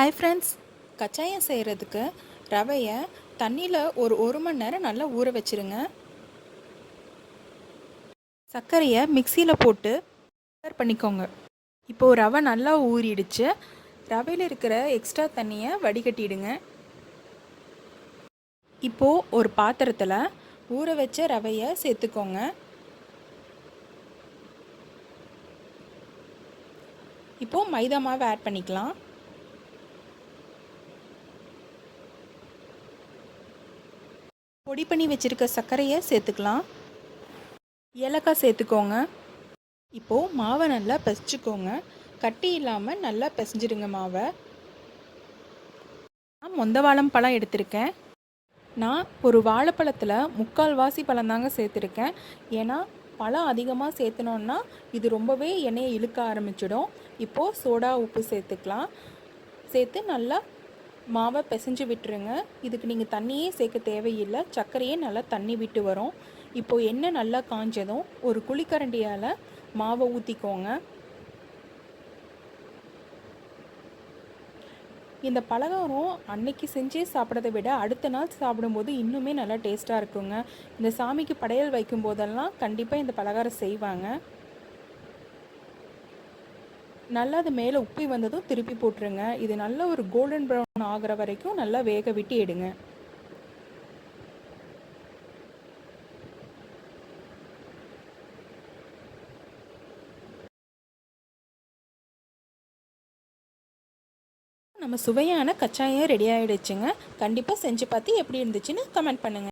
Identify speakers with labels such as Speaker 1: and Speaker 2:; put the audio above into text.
Speaker 1: Hi friends, கச்சாயம் செய்கிறதுக்கு ரவையை தண்ணியில் ஒரு மணி நேரம் நல்லா ஊற வச்சுருங்க. சர்க்கரையை மிக்சியில் போட்டு பவுடர் பண்ணிக்கோங்க. இப்போது ரவை நல்லா ஊறிடுச்சு. ரவையில் இருக்கிற எக்ஸ்ட்ரா தண்ணியை வடிகட்டிடுங்க. இப்போது ஒரு பாத்திரத்தில் ஊற வச்ச ரவையை சேர்த்துக்கோங்க. இப்போது மைதா மாவு ஆட் பண்ணிக்கலாம். பொடி பண்ணி வச்சுருக்க சர்க்கரையை சேர்த்துக்கலாம். ஏலக்காய் சேர்த்துக்கோங்க. இப்போது மாவை நல்லா பிசைச்சிக்கோங்க. கட்டி இல்லாமல் நல்லா பிசைஞ்சிடுங்க மாவை. நான் மொந்தவாழம் பழம் எடுத்திருக்கேன். நான் ஒரு வாழைப்பழத்தில் 3/4 பழம் தாங்க சேர்த்துருக்கேன். ஏன்னா பழம் அதிகமாக சேர்த்துனோன்னா இது ரொம்பவே எண்ணெயை இழுக்க ஆரம்பிச்சிடும். இப்போது சோடா உப்பு சேர்த்துக்கலாம். சேர்த்து நல்லா மாவை பிசைஞ்சு விட்டுருங்க. இதுக்கு நீங்கள் தண்ணியே சேர்க்க தேவையில்லை. சர்க்கரையே நல்லா தண்ணி விட்டு வரும். இப்போது எண்ணெய் நல்லா காஞ்சதும் ஒரு குழிக்கரண்டியால் மாவை ஊற்றிக்கோங்க. இந்த பலகாரம் அன்னைக்கு செஞ்சே சாப்பிட்றதை விட அடுத்த நாள் சாப்பிடும்போது இன்னுமே நல்லா டேஸ்ட்டாக இருக்குங்க. இந்த சாமிக்கு படையல் வைக்கும் போதெல்லாம் கண்டிப்பாக இந்த பலகாரம் செய்வாங்க. நல்லா அது மேலே உப்பி வந்ததும் திருப்பி போட்டுருங்க. இது நல்ல ஒரு கோல்டன் ப்ரௌன் ஆகிற வரைக்கும் நல்லா வேக விட்டு எடுங்க. நம்ம சுவையான கச்சாயம் ரெடி ஆகிடுச்சுங்க. கண்டிப்பாக செஞ்சு பார்த்து எப்படி இருந்துச்சுன்னு கமெண்ட் பண்ணுங்கள்.